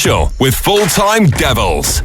Show with Full-Time Devils.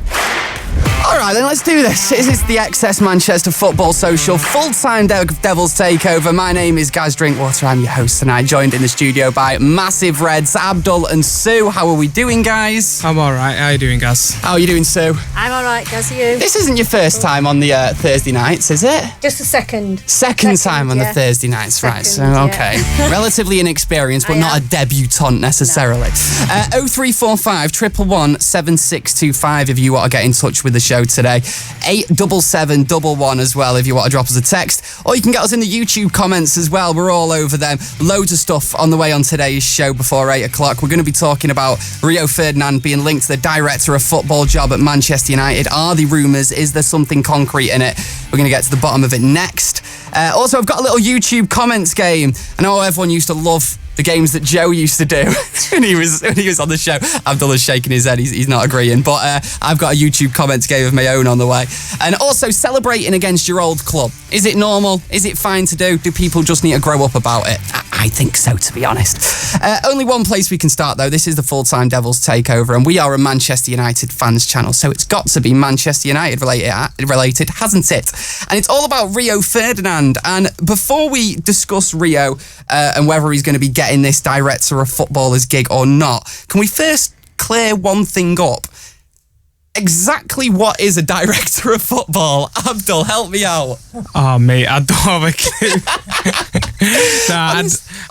All right, then let's do this. This is the XS Manchester Football Social Full-Time Devils Takeover. My name is Gaz Drinkwater. I'm your host tonight, joined in the studio by Massive Reds, Abdul and Sue. How are we doing, guys? I'm all right. How are you doing, Gaz? How are you doing, Sue? I'm all right, Gaz. Are you? This isn't your first time on the Thursday nights, is it? Just a second. Second time on the Thursday nights, right? So, okay. Relatively inexperienced, but not a debutante necessarily. 0345 111 7625 if you want to get in touch with the show today. 87711 as well if you want to drop us a text, or you can get us in the YouTube comments as well. We're all over them. Loads of stuff on the way on today's show before 8 o'clock. We're going to be talking about Rio Ferdinand being linked to the director of football job at Manchester United. Are the rumours? Is there something concrete in it? We're going to get to the bottom of it next. Also, I've got a little YouTube comments game. I know everyone used to love the games that Joe used to do when he was on the show. Abdullah's shaking his head, he's not agreeing, but I've got a YouTube comments game of my own on the way. And also, celebrating against your old club. Is it normal? Is it fine to do? Do people just need to grow up about it? I think so, to be honest. Only one place we can start, though. This is the Full-Time Devils Takeover, and we are a Manchester United fans channel, so it's got to be Manchester United related, hasn't it? And it's all about Rio Ferdinand. And before we discuss Rio and whether he's going to be getting this director of footballers gig or not, can we first clear one thing up? Exactly what is a director of football? Abdul, help me out. Oh, mate, I don't have a clue.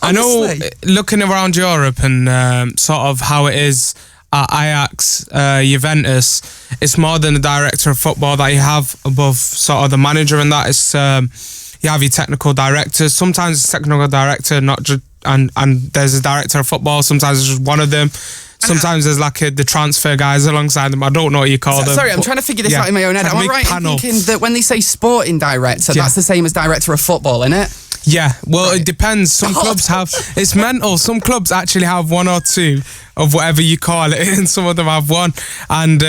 I know, looking around Europe and sort of how it is at Ajax, Juventus, it's more than the director of football that you have above sort of the manager, and that is you have your technical directors. Sometimes it's technical director, not just and there's a director of football. Sometimes it's just one of them. Sometimes there's like the transfer guys alongside them. I don't know what you call them. Sorry, I'm trying to figure this out in my own head. Am I right in thinking that when they say sporting director, that's the same as director of football, isn't it? Yeah, well, it depends. Some clubs have, it's mental. Some clubs actually have one or two of whatever you call it, and some of them have one. And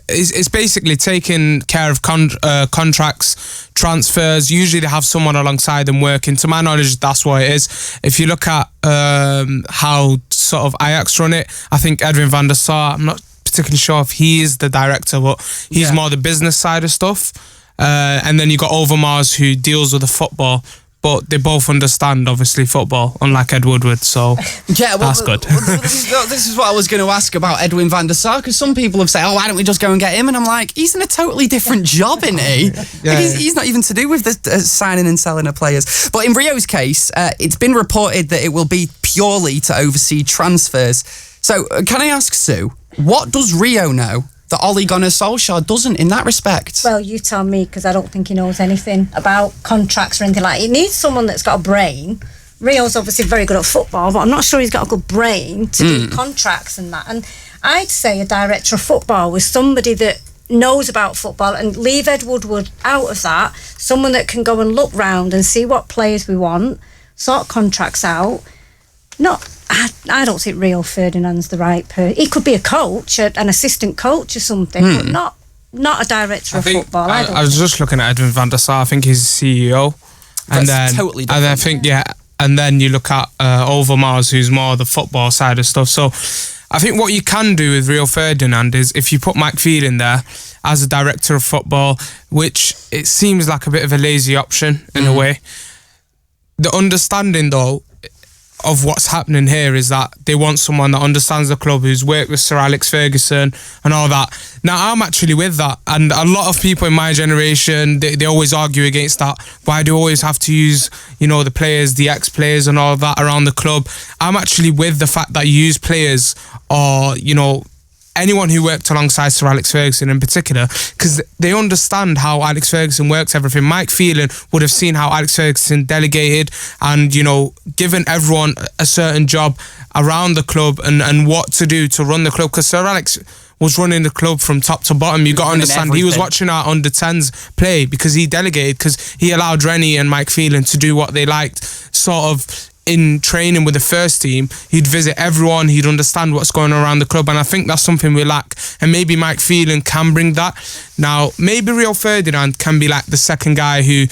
it's basically taking care of contracts, transfers. Usually they have someone alongside them working. To my knowledge, that's what it is. If you look at how sort of Ajax run it, I think Edwin van der Sar, I'm not particularly sure if he is the director, but he's more the business side of stuff. And then you got Overmars, who deals with the football. But they both understand, obviously, football, unlike Ed Woodward, so that's good. This is what I was going to ask about Edwin van der Sar, because some people have said, why don't we just go and get him? And I'm like, he's in a totally different job, isn't he? He's not even to do with the signing and selling of players. But in Rio's case, it's been reported that it will be purely to oversee transfers. So can I ask, Sue, what does Rio know that Ole Gunnar Solskjaer doesn't in that respect? Well, you tell me, because I don't think he knows anything about contracts or anything like that. He needs someone that's got a brain. Rio's obviously very good at football, but I'm not sure he's got a good brain to do contracts and that. And I'd say a director of football was somebody that knows about football, and leave Ed Woodward out of that. Someone that can go and look round and see what players we want, sort contracts out. I don't think Rio Ferdinand's the right person. He could be a coach, an assistant coach or something, but not a director of football. I was just looking at Edwin van der Sar. I think he's the CEO. And then, totally different. And I think, and then you look at Overmars, who's more the football side of stuff. So I think what you can do with Rio Ferdinand is if you put Mike Phelan in there as a director of football, which it seems like a bit of a lazy option in a way. The understanding, though, of what's happening here is that they want someone that understands the club, who's worked with Sir Alex Ferguson and all that. Now, I'm actually with that, and a lot of people in my generation, they always argue against that. Why do you always have to use, the players, the ex-players and all that around the club? I'm actually with the fact that you use players or, anyone who worked alongside Sir Alex Ferguson in particular, because they understand how Alex Ferguson works, everything. Mike Phelan would have seen how Alex Ferguson delegated and, given everyone a certain job around the club and what to do to run the club, because Sir Alex was running the club from top to bottom. You got to understand, he was watching our under-10s play because he delegated, because he allowed Rennie and Mike Phelan to do what they liked, sort of in training with the first team. He'd visit everyone, he'd understand what's going on around the club, and I think that's something we lack, and maybe Mike Phelan can bring that. Now, maybe Rio Ferdinand can be like the second guy who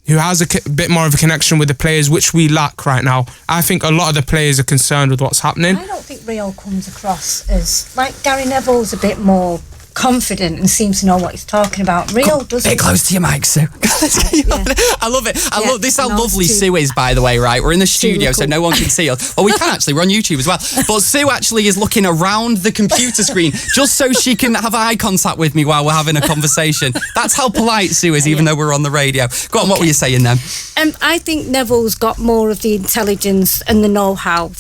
who has a bit more of a connection with the players, which we lack right now. I think a lot of the players are concerned with what's happening. I don't think Rio comes across as, like, Gary Neville's a bit more confident and seems to know what he's talking about. Rio doesn't. Bit close to your mic, Sue. I love it. I love this. How lovely Sue is, by the way. Right, we're in the studio, so no one can see us. Well, we can actually. We're on YouTube as well. But Sue actually is looking around the computer screen just so she can have eye contact with me while we're having a conversation. That's how polite Sue is, even though we're on the radio. Go on. What were you saying then? I think Neville's got more of the intelligence and the know-how.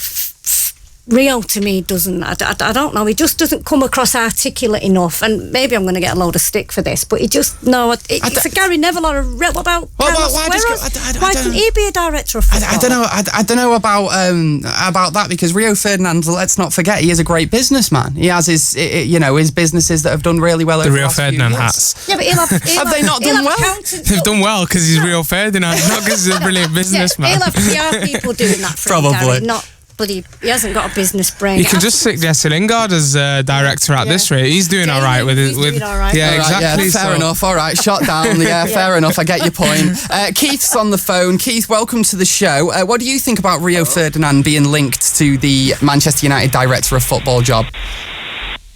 Rio, to me, doesn't. I don't know. He just doesn't come across articulate enough. And maybe I'm going to get a load of stick for this, but he just it's a Gary Neville or a what about? Why can he be a director of football? I don't know about that, because Rio Ferdinand, let's not forget, he is a great businessman. He has his his businesses that have done really well. The Rio Ferdinand hats. Yeah, but have they not done well? They've done well because he's Rio Ferdinand, not because he's a brilliant businessman. He'll have PR people doing that for him, Gary, not. But he hasn't got a business brain. You can just stick Jesse Lingard as director at this rate. He's doing all right with it. Doing all right. Yeah, all right, exactly. Yeah, fair enough. All right, shot down. Yeah, fair enough. I get your point. Keith's on the phone. Keith, welcome to the show. What do you think about Rio Ferdinand being linked to the Manchester United director of football job?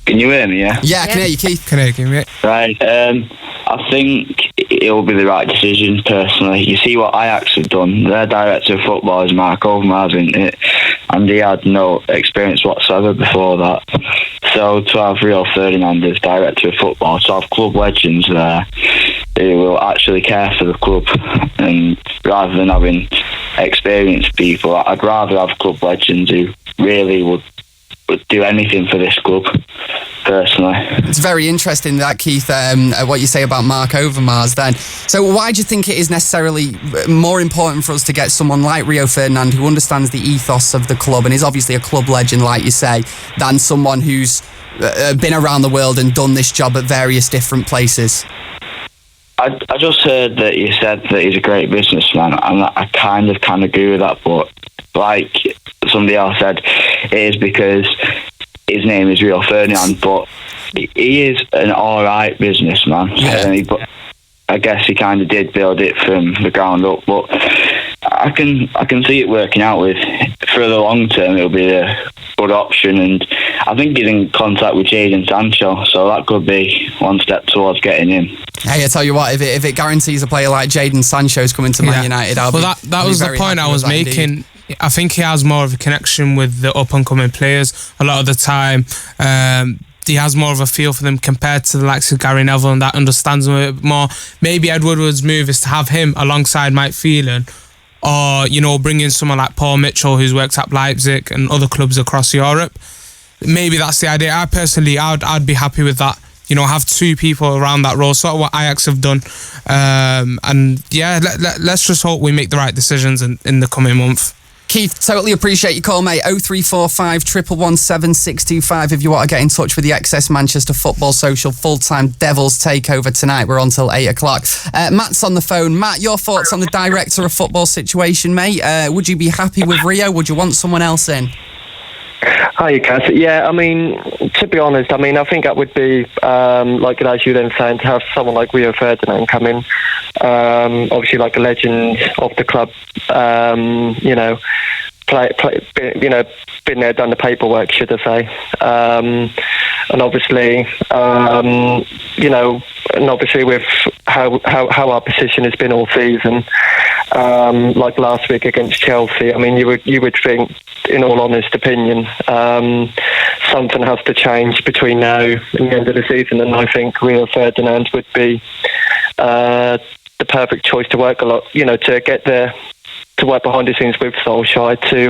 Can you hear me, yeah? Yeah, I can hear you, Keith. Can I hear you, mate? Right, I think it'll be the right decision, personally. You see what Ajax have done. Their director of football is Mark Overmars, isn't it? And he had no experience whatsoever before that. So to have Rio Ferdinand as director of football, to have club legends there who will actually care for the club, and rather than having experienced people, I'd rather have club legends who really would do anything for this club, personally. It's very interesting that, Keith, what you say about Mark Overmars then. So why do you think it is necessarily more important for us to get someone like Rio Ferdinand, who understands the ethos of the club and is obviously a club legend, like you say, than someone who's been around the world and done this job at various different places? I just heard that you said that he's a great businessman, and I kind of agree with that, but like somebody else said, it is because his name is Rio Ferdinand, but he is an alright businessman. Yeah. But I guess he kind of did build it from the ground up, but I can see it working out with, for the long term, it'll be a good option, and I think he's in contact with Jadon Sancho, so that could be one step towards getting him. Hey, I tell you what, if it guarantees a player like Jadon Sancho's coming to Man United, that was the point I was making. Indeed. I think he has more of a connection with the up-and-coming players a lot of the time. He has more of a feel for them compared to the likes of Gary Neville, and that understands them a bit more. Maybe Ed Woodward's move is to have him alongside Mike Phelan, or bring in someone like Paul Mitchell, who's worked at Leipzig and other clubs across Europe. Maybe that's the idea. I personally, I'd be happy with that. Have two people around that role, sort of what Ajax have done. And yeah, let's just hope we make the right decisions in the coming month. Keith, totally appreciate your call, mate. 0345 111 7625 if you want to get in touch with the XS Manchester Football Social Full-Time Devils takeover tonight. We're on till 8 o'clock. Matt's on the phone. Matt, your thoughts on the director of football situation, mate? Would you be happy with Rio? Would you want someone else in? Hi, Cass. Yeah, I mean, to be honest, I think that would be, like as you then saying, to have someone like Rio Ferdinand come in, obviously like a legend of the club, been there, done the paperwork, should I say, and obviously, and obviously with how our position has been all season, like last week against Chelsea, I mean, you would think, in all honest opinion, something has to change between now and the end of the season, and I think Rio Ferdinand would be the perfect choice to work a lot, to get there, to work behind the scenes with Solskjaer to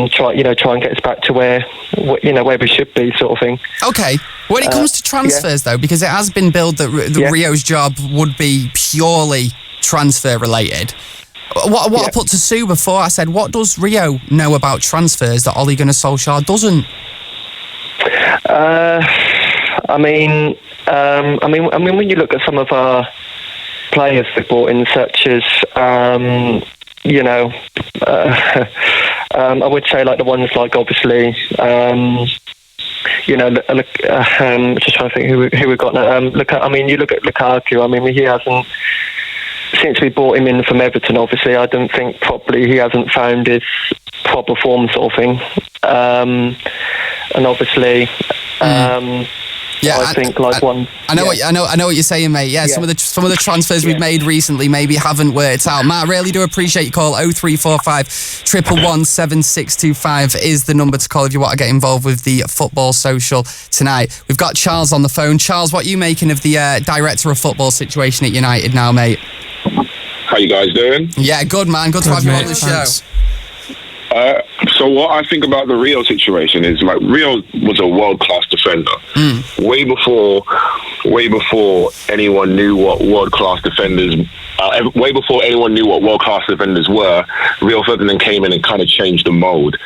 try and get us back to where we should be, sort of thing. Okay. When it comes to transfers, though, because it has been billed that Rio's job would be purely transfer related. What I put to Sue before, I said, what does Rio know about transfers that Ole Gunnar Solskjaer doesn't? I mean, when you look at some of our players we've brought in, such as, I would say like the ones like obviously, just trying to think who we've got now. You look at Lukaku. I mean, he hasn't since we brought him in from Everton, obviously, I don't think probably he hasn't found his proper form sort of thing. And obviously, I think like one. I know what you're saying, mate. Yeah, some of the transfers we've made recently maybe haven't worked out. Matt, I really do appreciate your call. 0345 111 7625 is the number to call if you want to get involved with the football social tonight. We've got Charles on the phone. Charles, what are you making of the director of football situation at United now, mate? How you guys doing? Yeah, good, man. Good to have you on the show. So what I think about the Rio situation is, like, Rio was a world-class defender. Way before anyone knew what world-class defenders were, Rio Ferdinand came in and kind of changed the mold.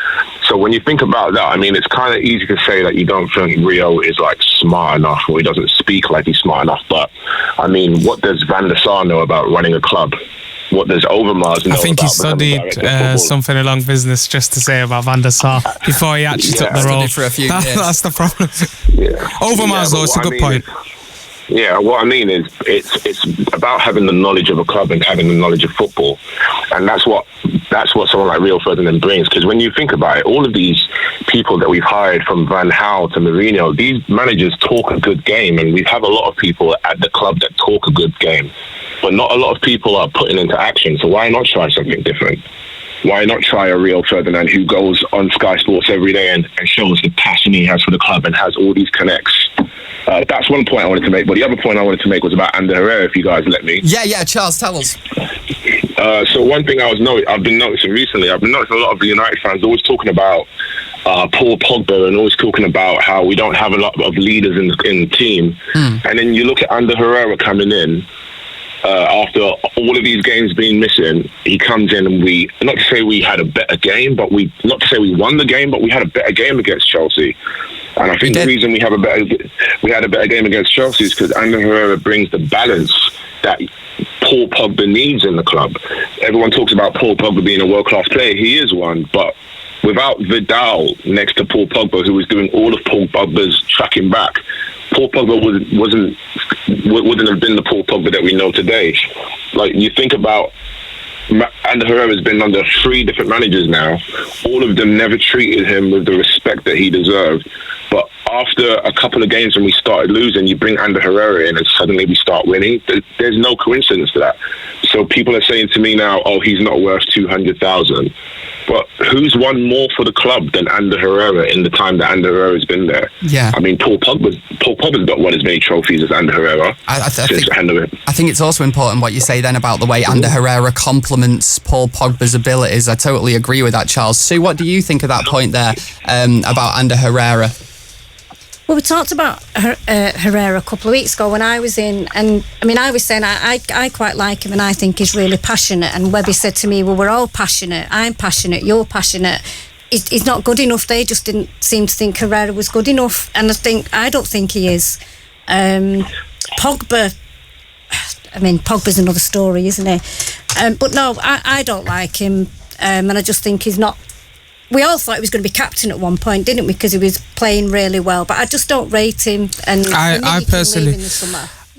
So when you think about that, I mean, it's kind of easy to say that you don't think Rio is, like, smart enough, or he doesn't speak like he's smart enough. But, I mean, what does Van der Sar know about running a club? What does Overmars know? I think he studied something along business just to say about Van der Sar before he actually took the role. For a few years. That's the problem. Overmars, though, it's a good point. What I mean is, it's about having the knowledge of a club and having the knowledge of football, and that's what someone like Rio Ferdinand brings. Because when you think about it, all of these people that we've hired, from Van Gaal to Mourinho, these managers talk a good game, and we have a lot of people at the club that talk a good game, but not a lot of people are putting into action. So why not try something different? Why not try a Rio Ferdinand who goes on Sky Sports every day and shows the passion he has for the club and has all these connects? That's one point I wanted to make. But the other point I wanted to make was about Ander Herrera, if you guys let me. Yeah, Charles, tell us. So one thing I've been noticing recently, a lot of the United fans always talking about Paul Pogba, and always talking about how we don't have a lot of leaders in the team. And then you look at Ander Herrera coming in, after all of these games being missing, he comes in and not to say we had a better game, but not to say we won the game, but we had a better game against Chelsea. And I think the reason we had a better game against Chelsea is because Ander Herrera brings the balance that Paul Pogba needs in the club. Everyone talks about Paul Pogba being a world-class player. He is one, but without Vidal next to Paul Pogba, who was doing all of Paul Pogba's tracking back, Paul Pogba wouldn't have been the Paul Pogba that we know today. Like, you think about, Ander Herrera's been under 3 different managers now. All of them never treated him with the respect that he deserved. But after a couple of games when we started losing, you bring Ander Herrera in and suddenly we start winning. There's no coincidence to that. So people are saying to me now, oh, he's not worth 200,000. But who's won more for the club than Ander Herrera in the time that Ander Herrera's been there? Yeah. I mean, Paul Pogba's not won as many trophies as Ander Herrera. I think it's also important what you say then about the way Ander Herrera complements Paul Pogba's abilities. I totally agree with that, Charles. Sue, what do you think of that point there about Ander Herrera? Well, we talked about Herrera a couple of weeks ago when I was in, and I mean, I was saying I quite like him and I think he's really passionate. And Webby said to me, well, we're all passionate. I'm passionate. You're passionate. He's not good enough. They just didn't seem to think Herrera was good enough. And I don't think he is. Pogba, I mean, Pogba's another story, isn't he? But no, I don't like him. And I just think he's not. We all thought he was going to be captain at one point, didn't we? Because he was playing really well. But I just don't rate him. And I personally,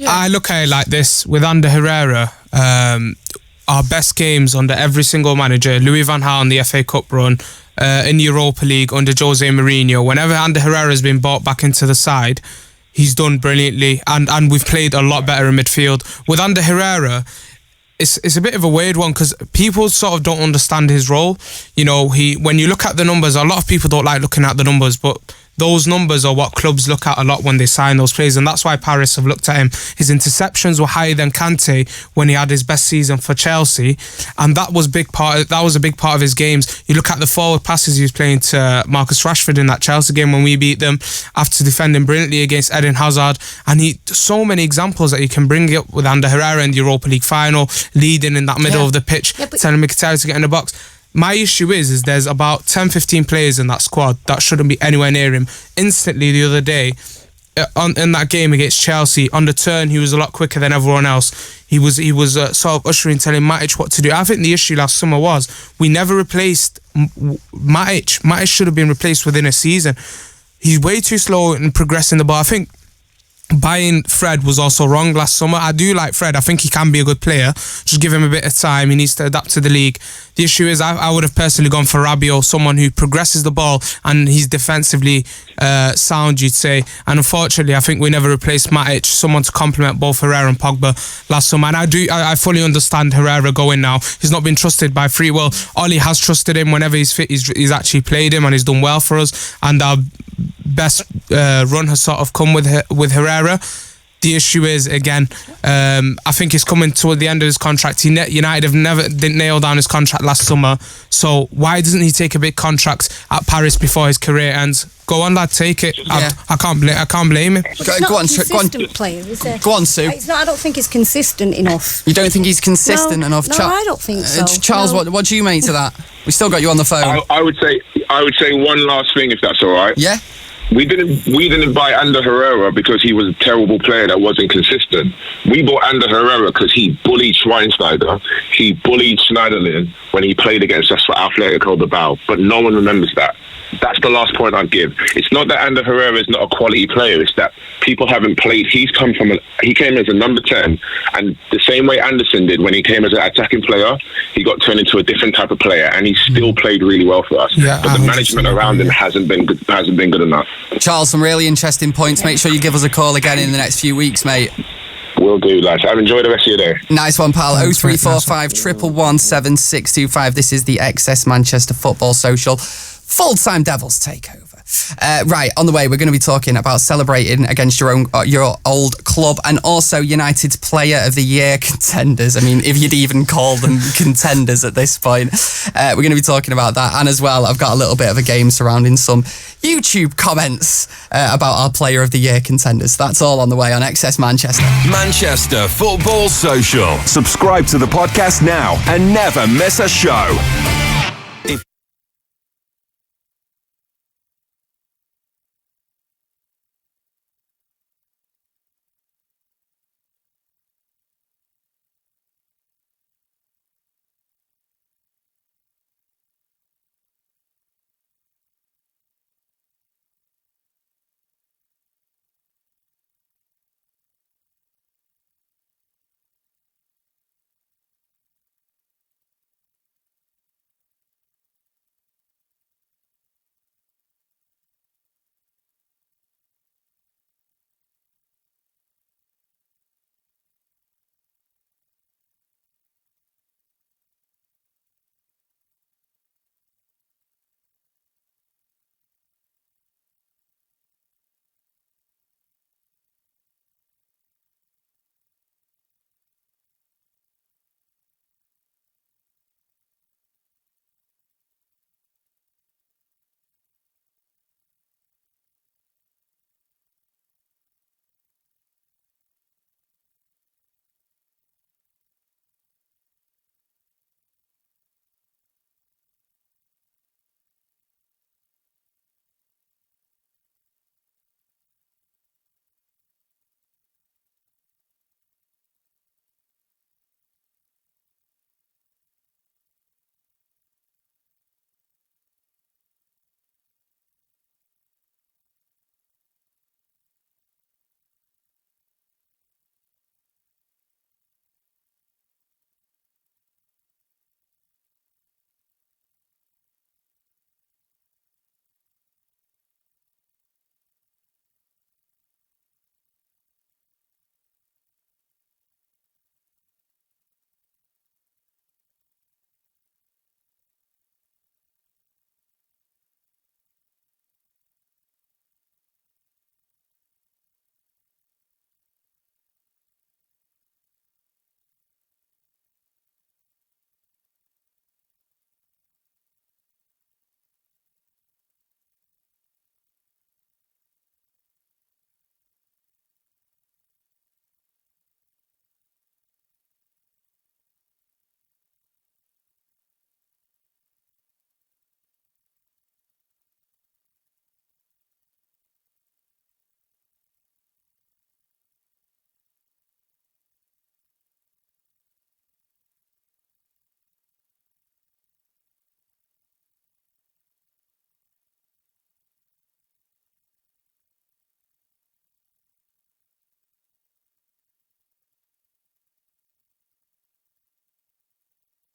I look at it like this. With Ander Herrera, our best games under every single manager, Louis van Gaal in the FA Cup run, in Europa League under Jose Mourinho, whenever Ander Herrera has been brought back into the side, he's done brilliantly. And we've played a lot better in midfield. With Ander Herrera, it's a bit of a weird one because people sort of don't understand his role. You know, when you look at the numbers, a lot of people don't like looking at the numbers, but those numbers are what clubs look at a lot when they sign those players, and that's why Paris have looked at him. His interceptions were higher than Kante when he had his best season for Chelsea, and that was a big part of his games. You look at the forward passes he was playing to Marcus Rashford in that Chelsea game when we beat them, after defending brilliantly against Eden Hazard, and so many examples that you can bring up with Ander Herrera in the Europa League final, leading in that middle of the pitch, telling Mkhitaryan to get in the box. My issue is there's about 10-15 players in that squad that shouldn't be anywhere near him. Instantly the other day, in that game against Chelsea, on the turn he was a lot quicker than everyone else. He was sort of ushering, telling Matic what to do. I think the issue last summer was we never replaced Matic. Matic should have been replaced within a season. He's way too slow in progressing the ball. I think buying Fred was also wrong last summer. I do like Fred. I think he can be a good player. Just give him a bit of time. He needs to adapt to the league. The issue is I would have personally gone for Rabiot, someone who progresses the ball and he's defensively sound, you'd say. And unfortunately, I think we never replaced Matic, someone to complement both Herrera and Pogba last summer. And I fully understand Herrera going now. He's not been trusted by free will. Ollie has trusted him whenever he's fit. He's actually played him and he's done well for us. And our best run has sort of come with Herrera. The issue is, again, I think he's coming toward the end of his contract. United didn't nail down his contract last summer. So why doesn't he take a big contract at Paris before his career ends? Go on, lad, take it. Yeah. I can't blame him. Go on, player, is it? Go on, Sue. I don't think he's consistent enough. You don't think he's consistent enough? No, I don't think so. Charles, no. what do you make to that? We still got you on the phone. I would say one last thing, if that's all right. Yeah. We didn't buy Ander Herrera because he was a terrible player that wasn't consistent. We bought Ander Herrera because he bullied Schweinsteiger. He bullied Schneiderlin when he played against us for Atletico Bilbao. But no one remembers that. That's the last point I'd give. It's not that Ander Herrera is not a quality player. It's that people haven't played. He came as a number 10, and the same way Anderson did when he came as an attacking player, he got turned into a different type of player, and he still played really well for us. Yeah, but the management around him hasn't been good enough. Charles, some really interesting points. Make sure you give us a call again in the next few weeks, mate. Will do, lads. I've enjoyed the rest of your day. Nice one, pal. 0345 111 7625. This is the XS Manchester Football Social Full-Time Devils takeover. Right, on the way, we're going to be talking about celebrating against your old club and also United's Player of the Year contenders. I mean, if you'd even call them contenders at this point. We're going to be talking about that. And as well, I've got a little bit of a game surrounding some YouTube comments about our Player of the Year contenders. That's all on the way on XS Manchester. Manchester Football Social. Subscribe to the podcast now and never miss a show.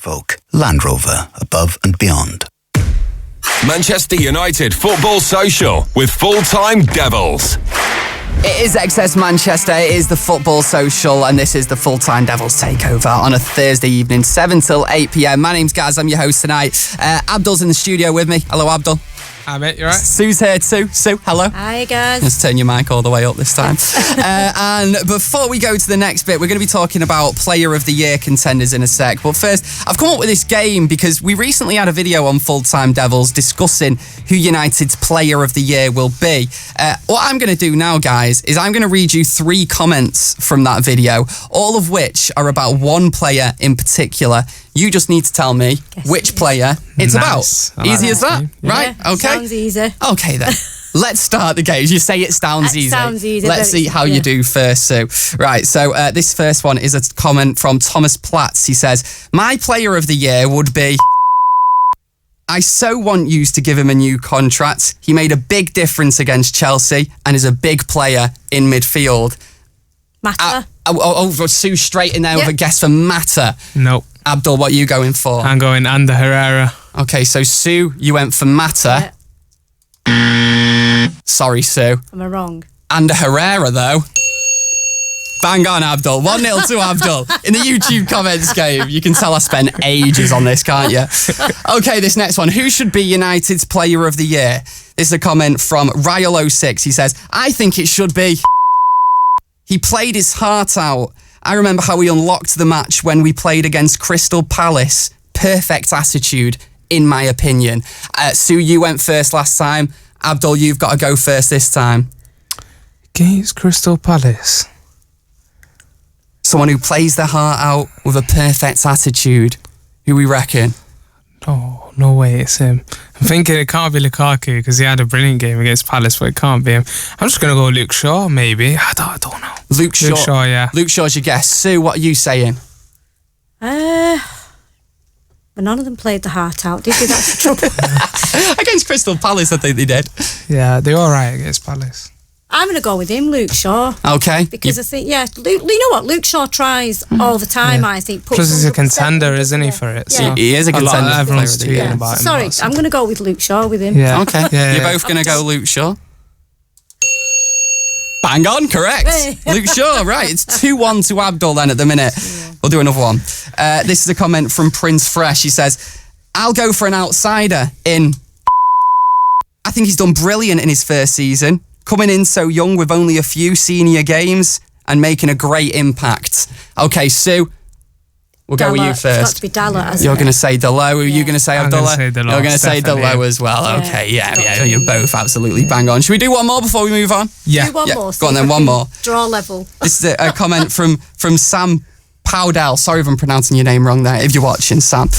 Volk, Land Rover, above and beyond. Manchester United Football Social with Full-Time Devils. It is XS Manchester, it is the Football Social, and this is the Full-Time Devils Takeover on a Thursday evening, 7 till 8 p.m. My name's Gaz, I'm your host tonight. Abdul's in the studio with me. Hello, Abdul. Hi, mate, you alright? Sue's here too. Sue, hello. Hi, guys. Let's turn your mic all the way up this time. And before we go to the next bit, we're going to be talking about Player of the Year contenders in a sec. But first, I've come up with this game because we recently had a video on Full-Time Devils discussing who United's Player of the Year will be. What I'm going to do now, guys, is I'm going to read you 3 comments from that video, all of which are about one player in particular. You just need to tell me which player it's Nice. about. Easy as that, right? Yeah, Okay. sounds easy. Okay then. Let's start the game. You say it sounds easy. Sounds easy. Let's see how you do first, Sue. Right, so this first one is a comment from Thomas Platts. He says, my player of the year would be... I so want you to give him a new contract. He made a big difference against Chelsea and is a big player in midfield. Mata. Sue straight in there with Yep. a guess for Mata. Nope. Abdul, what are you going for? I'm going Ander Herrera. Okay, so Sue, you went for Mata. Sorry, Sue. Am I wrong? Ander Herrera, though. Bang on, Abdul. 1-0 to Abdul. In the YouTube comments game, you can tell I spent ages on this, can't you? Okay, this next one. Who should be United's Player of the Year? This is a comment from Ryle06. He says, I think it should be... He played his heart out. I remember how we unlocked the match when we played against Crystal Palace. Perfect attitude, in my opinion. Sue, you went first last time. Abdul, you've got to go first this time. Against Crystal Palace. Someone who plays their heart out with a perfect attitude. Who we reckon? Oh, no way, it's him. I'm thinking it can't be Lukaku because he had a brilliant game against Palace, but it can't be him. I'm just going to go Luke Shaw, maybe. I don't know. Luke Shaw, yeah. Luke Shaw's your guess. Sue, what are you saying? But none of them played the heart out, did they? That's the trouble. Against Crystal Palace, I think they did. Yeah, they were all right against Palace. I'm going to go with him, Luke Shaw. Okay. Because I think, Luke, you know what? Luke Shaw tries all the time, I think. Plus, he's a contender, isn't he, for it? Yeah. He is a contender. Everyone's for Player of tweeting the Year. about him. Sorry, I'm going to go with Luke Shaw with him. Yeah. Okay. Yeah, You're yeah. both going to go Luke Shaw? Bang on, correct. Luke Shaw, right. It's 2-1 to Abdul then at the minute. We'll do another one. This is a comment from Prince Fresh. He says, I'll go for an outsider in... I think he's done brilliant in his first season. Coming in so young with only a few senior games and making a great impact. Okay, Sue, we'll go with you first. It's got to be Dalla. You're going to say Delo. Are you going to say I'm Abdullah? gonna say Delo. You're going to say Definitely Delo him. as well. Yeah. Okay, yeah. You're both absolutely bang on. Should we do one more before we move on? Yeah. Do one Yeah, more. go see on if then, I one can more. Draw level. This is a comment from Sam Powdell. Sorry if I'm pronouncing your name wrong there, if you're watching, Sam. He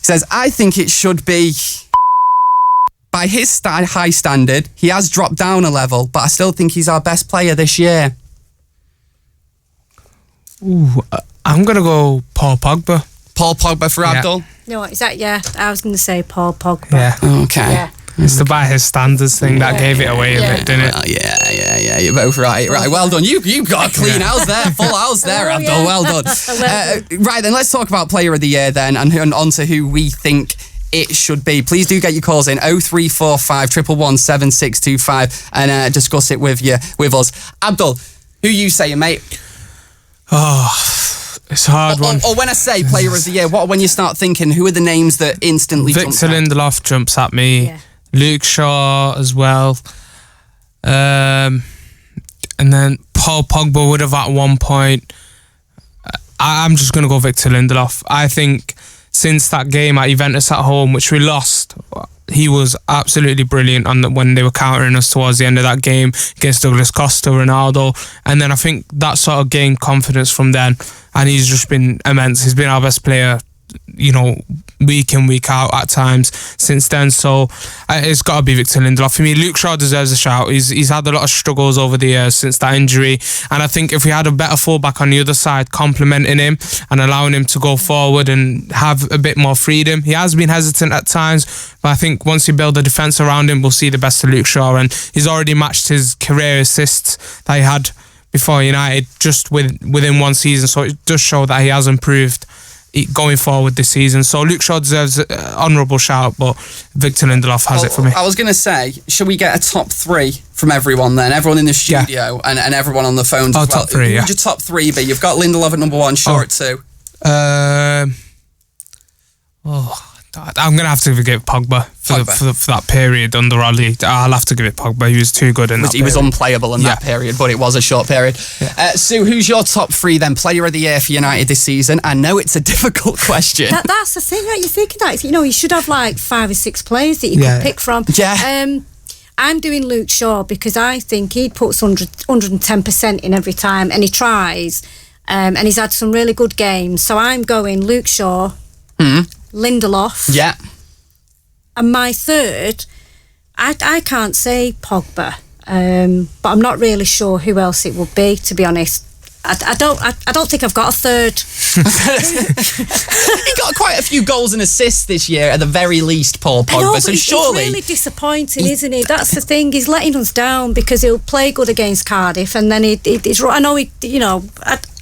says, I think it should be... By his high standard, he has dropped down a level, but I still think he's our best player this year. Ooh, I'm going to go Paul Pogba. Paul Pogba for Yeah. Abdul? No, is that, I was going to say Paul Pogba. Yeah. Okay. Yeah. It's the by his standards thing that gave it away a bit, didn't it? Well, yeah, you're both right. Right, well done. You got a clean house there, full house there, Abdul. yeah. Well done. Right, then let's talk about Player of the Year then, and on to who we think it should be. Please do get your calls in 0345 111 7625 and discuss it with us. Abdul, who you saying, mate? Oh, it's a hard one. Or when I say Player of the Year, when you start thinking, who are the names that instantly jump Victor out? Lindelof jumps at me. Yeah. Luke Shaw as well. And then Paul Pogba would have at one point. I'm just going to go Victor Lindelof. I think since that game at Juventus at home, which we lost, he was absolutely brilliant when they were countering us towards the end of that game against Douglas Costa, Ronaldo. And then I think that sort of gained confidence from then. And he's just been immense. He's been our best player, week in, week out at times since then. So it's got to be Victor Lindelof. For me, Luke Shaw deserves a shout. He's had a lot of struggles over the years since that injury. And I think if we had a better fullback on the other side, complementing him and allowing him to go forward and have a bit more freedom. He has been hesitant at times, but I think once you build a defence around him, we'll see the best of Luke Shaw. And he's already matched his career assists that he had before United just within one season. So it does show that he has improved going forward this season. So Luke Shaw deserves an honourable shout, but Victor Lindelof has it for me. I was going to say, should we get a top 3 from everyone then? Everyone in the studio and everyone on the phones as well. Top 3, Who would your top 3 be? You've got Lindelof at number 1, Shaw at 2. I'm going to have to give Pogba for that period under Ali. I'll have to give it Pogba. He was too good in that period. He was unplayable in that period, but it was a short period. Yeah. Sue, who's your top 3 then? Player of the year for United this season? I know it's a difficult question. That's the thing, right? You're thinking that, you should have like 5 or 6 players that you could pick from. Yeah. I'm doing Luke Shaw because I think he puts 110% in every time, and he tries, and he's had some really good games. So I'm going Luke Shaw, Lindelof. Yeah. And my third, I can't say Pogba, but I'm not really sure who else it would be, to be honest. I don't think I've got a third. He got quite a few goals and assists this year, at the very least, Paul Pogba. I know, so it's surely really disappointing, isn't he? That's the thing. He's letting us down because he'll play good against Cardiff, and then he's. I know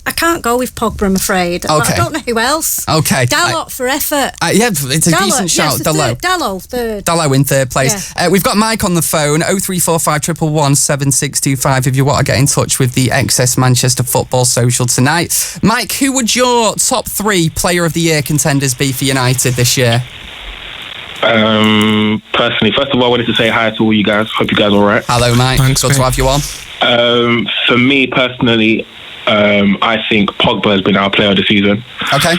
I can't go with Pogba, I'm afraid. Okay. I don't know who else. Okay. Dalot for effort. It's a decent shout. Dalot, third. Dalot in third place. Yeah. We've got Mike on the phone, 0345 111 7625, if you want to get in touch with the XS Manchester Football Social tonight. Mike, who would your top 3 Player of the Year contenders be for United this year? Personally, first of all, I wanted to say hi to all you guys. Hope you guys are all right. Hello, Mike. Thanks, good to have you on. For me, personally, I think Pogba has been our player of the season. Okay.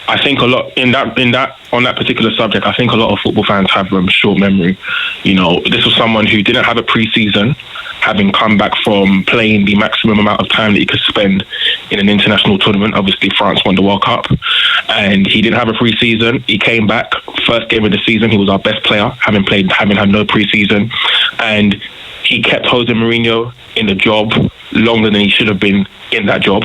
I think a lot on that particular subject. I think a lot of football fans have short memory. This was someone who didn't have a pre-season, having come back from playing the maximum amount of time that he could spend in an international tournament. Obviously, France won the World Cup, and he didn't have a pre-season. He came back, first game of the season, he was our best player, having had no pre-season, and he kept Jose Mourinho in the job longer than he should have been in that job,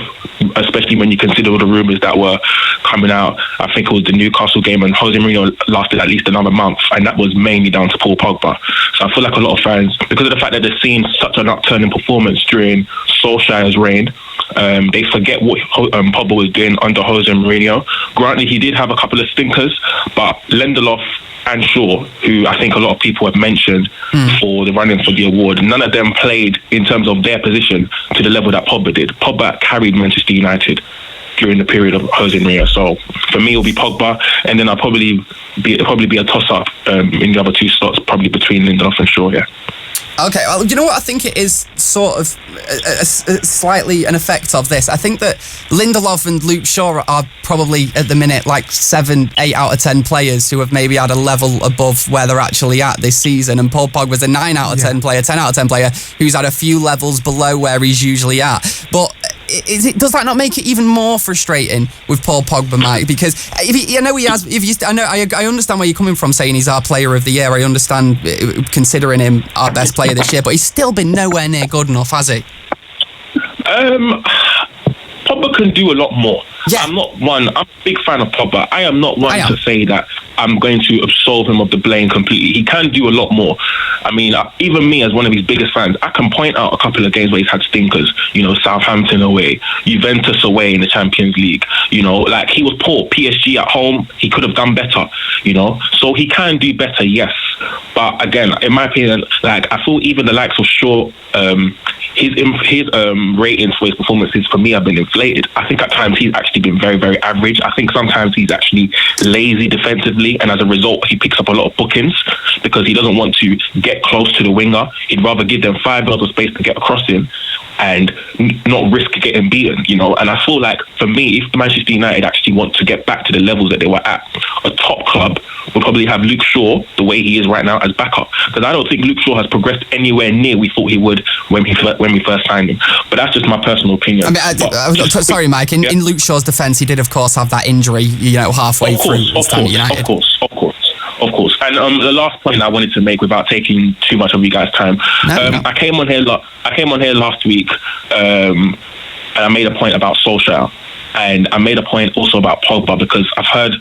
especially when you consider all the rumours that were coming out. I think it was the Newcastle game, and Jose Mourinho lasted at least another month, and that was mainly down to Paul Pogba. So I feel like a lot of fans, because of the fact that they've seen such an upturn in performance during Solskjaer's reign, they forget what Pogba was doing under Jose Mourinho. Granted, he did have a couple of stinkers, but Lindelof and Shaw, who I think a lot of people have mentioned for the running for the award, none of them played in terms of their position to the level that Pogba did. Pogba carried Manchester United during the period of Jose Mourinho. So for me, it'll be Pogba, and then I'll probably be a toss-up in the other 2 slots, probably between Lindelof and Shaw. Yeah. Okay, well, you know what? I think it is sort of slightly an effect of this. I think that Lindelof and Luke Shaw are probably, at the minute, like 7, 8 out of 10 players who have maybe had a level above where they're actually at this season. And Paul Pogba's a 9 out of 10 player, 10 out of 10 player who's had a few levels below where he's usually at. But does that not make it even more frustrating with Paul Pogba, Mike? Because I understand where you're coming from saying he's our player of the year. I understand considering him our best player this year, but he's still been nowhere near good enough, has he? Pogba can do a lot more. Yeah. I'm a big fan of Pogba. I am not one to say that I'm going to absolve him of the blame completely. He can do a lot more. I mean, even me as one of his biggest fans, I can point out a couple of games where he's had stinkers. Southampton away, Juventus away in the Champions League. Like he was poor. PSG at home, he could have done better. So he can do better, yes. But again, in my opinion, like I feel even the likes of Shaw, his ratings for his performances for me have been inflated. I think at times he's actually been very, very average. I think sometimes he's actually lazy defensively, and as a result, he picks up a lot of bookings because he doesn't want to get close to the winger. He'd rather give them 5 yards of space to get across him and not risk getting beaten, And I feel like, for me, if Manchester United actually want to get back to the levels that they were at, a top club will probably have Luke Shaw, the way he is right now, as backup. Because I don't think Luke Shaw has progressed anywhere near we thought he would when we first signed him. But that's just my personal opinion. Sorry, Mike. In Luke Shaw's defence, he did, of course, have that injury, halfway through United. Of course. And the last point I wanted to make, without taking too much of you guys' time, I came on here last week, and I made a point about Solskjaer, and I made a point also about Pogba, because I've heard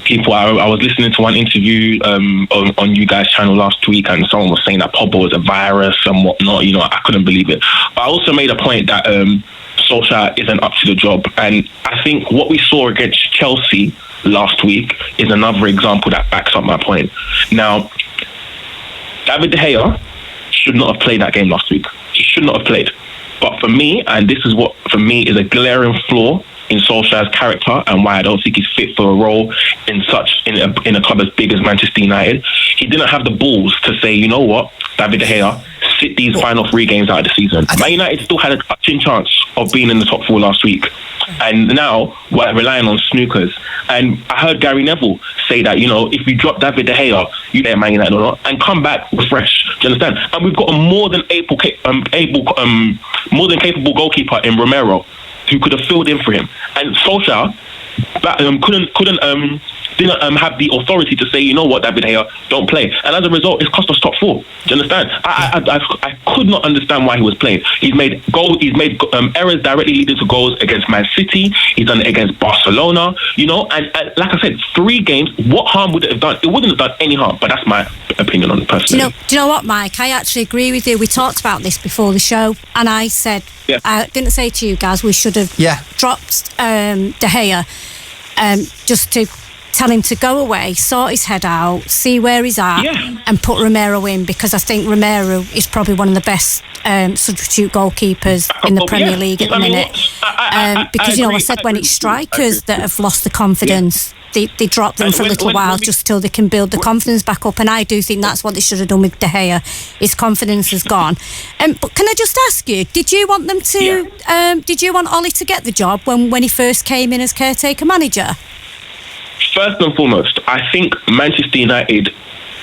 people. I was listening to one interview on you guys' channel last week, and someone was saying that Pogba was a virus and whatnot. I couldn't believe it. But I also made a point that Solskjaer isn't up to the job. And I think what we saw against Chelsea last week is another example that backs up my point. Now, David De Gea should not have played that game last week. He should not have played. But for me, and this is what for me is a glaring flaw in Solskjaer's character and why I don't think he's fit for a role in a club as big as Manchester United, he didn't have the balls to say, you know what, David De Gea, sit these final 3 games out of the season. Man United still had a touching chance of being in the top 4 last week. And now we're relying on snookers. And I heard Gary Neville say that, you know, if you drop David De Gea, you get Man United or not, and come back refreshed. Do you understand? And we've got a more than capable goalkeeper in Romero who could have filled in for him. And Solskjaer didn't have the authority to say, you know what, David De Gea, don't play. And as a result, it's cost us top 4. Do you understand? I could not understand why he was playing. He's made errors directly leading to goals against Man City. He's done it against Barcelona. You know, and like I said, 3 games. What harm would it have done? It wouldn't have done any harm. But that's my opinion on it personally. Do you know what, Mike? I actually agree with you. We talked about this before the show, and I said, I didn't say to you guys we should have dropped De Gea just to tell him to go away, sort his head out, see where he's at, and put Romero in, because I think Romero is probably one of the best substitute goalkeepers in the Premier League at the minute. Because, I said when it's strikers that have lost the confidence, they drop them for a little while just till they can build the confidence back up, and I do think that's what they should have done with De Gea. His confidence has gone. But can I just ask you, did you want them to? Did you want Ollie to get the job when he first came in as caretaker manager? First and foremost, I think Manchester United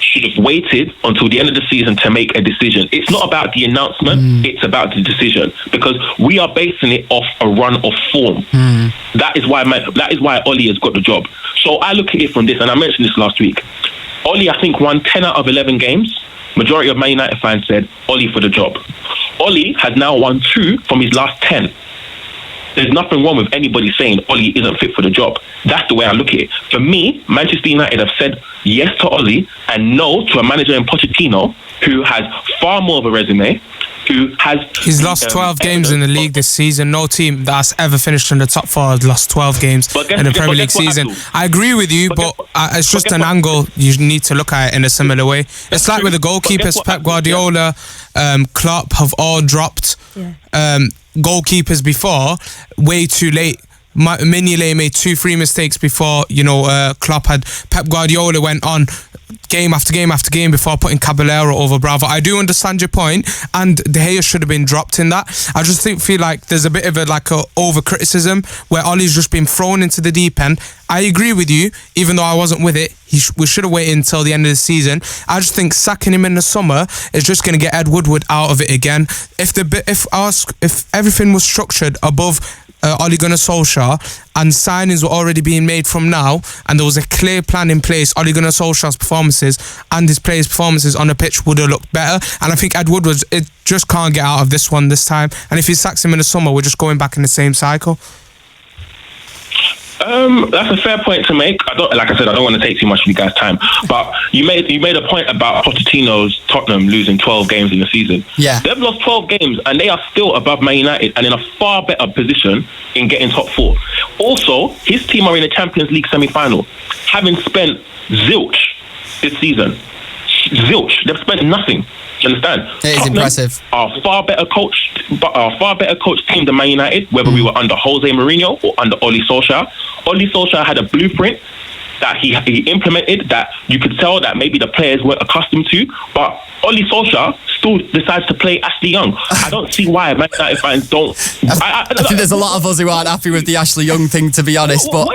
should have waited until the end of the season to make a decision. It's not about the announcement, it's about the decision, because we are basing it off a run of form. That is why Ollie has got the job. So I look at it from this, and I mentioned this last week. Ollie, I think, won 10 out of 11 games. Majority of Man United fans said Ollie for the job. Ollie has now won 2 from his last 10. There's nothing wrong with anybody saying Ollie isn't fit for the job. That's the way I look at it. For me, Manchester United have said yes to Ollie and no to a manager in Pochettino who has far more of a resume, who has... He's lost 12 games in the league this season. No team that's ever finished in the top 4 has lost 12 games in the Premier League season. I agree with you, but it's just an angle you need to look at it in a similar way. It's like with the goalkeepers, Pep Guardiola, Klopp have all dropped goalkeepers before way too late. Mignolet made 2-3 mistakes before Klopp had. Pep Guardiola went on game after game after game before putting Caballero over Bravo. I do understand your point, and De Gea should have been dropped in that. I just feel like there's a bit of a over criticism where Ollie's just been thrown into the deep end. I agree with you, even though I wasn't with it. We should have waited until the end of the season. I just think sacking him in the summer is just going to get Ed Woodward out of it again. If everything was structured above Ole Gunnar Solskjaer and signings were already being made from now, and there was a clear plan in place, Ole Gunnar Solskjaer's performances and his players' performances on the pitch would have looked better. And I think Ed Woodward just can't get out of this one this time. And if he sacks him in the summer, we're just going back in the same cycle. That's a fair point to make. I don't want to take too much of you guys' time, but you made a point about Pochettino's Tottenham losing 12 games in the season. Yeah, they've lost 12 games and they are still above Man United and in a far better position in getting top 4. Also, his team are in the Champions League semi-final, having spent zilch this season. Zilch. They've spent nothing. You understand? It is Tottenham impressive. Are far better coached team than Man United, whether we were under Jose Mourinho or under Ole Solskjaer. Ole Solskjaer had a blueprint that he implemented that you could tell that maybe the players weren't accustomed to, but Ole Solskjaer still decides to play Ashley Young. I don't see why Man United fans don't. I think there's a lot of us who aren't happy with the Ashley Young thing, to be honest. But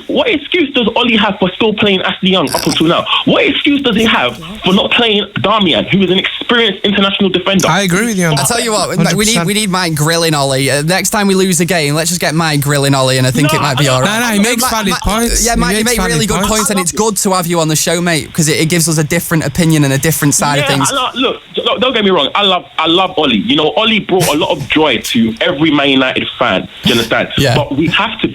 what excuse does Ole have for still playing Ashley Young up until now? What excuse does he have for not playing Darmian, who is an experienced international defender? I agree with you on that. I tell you what, we need Mike grilling Ollie. Next time we lose a game, let's just get Mike grilling Ollie, and I think it might be all right. No, he makes valid points. Yeah, Mike, you make really good points, and it's good to have you on the show, mate, because it gives us a different opinion and a different side of things. Look, don't get me wrong. I love Ollie. You know, Ollie brought a lot of joy to every Man United fan. Do you understand? Yeah. But we have to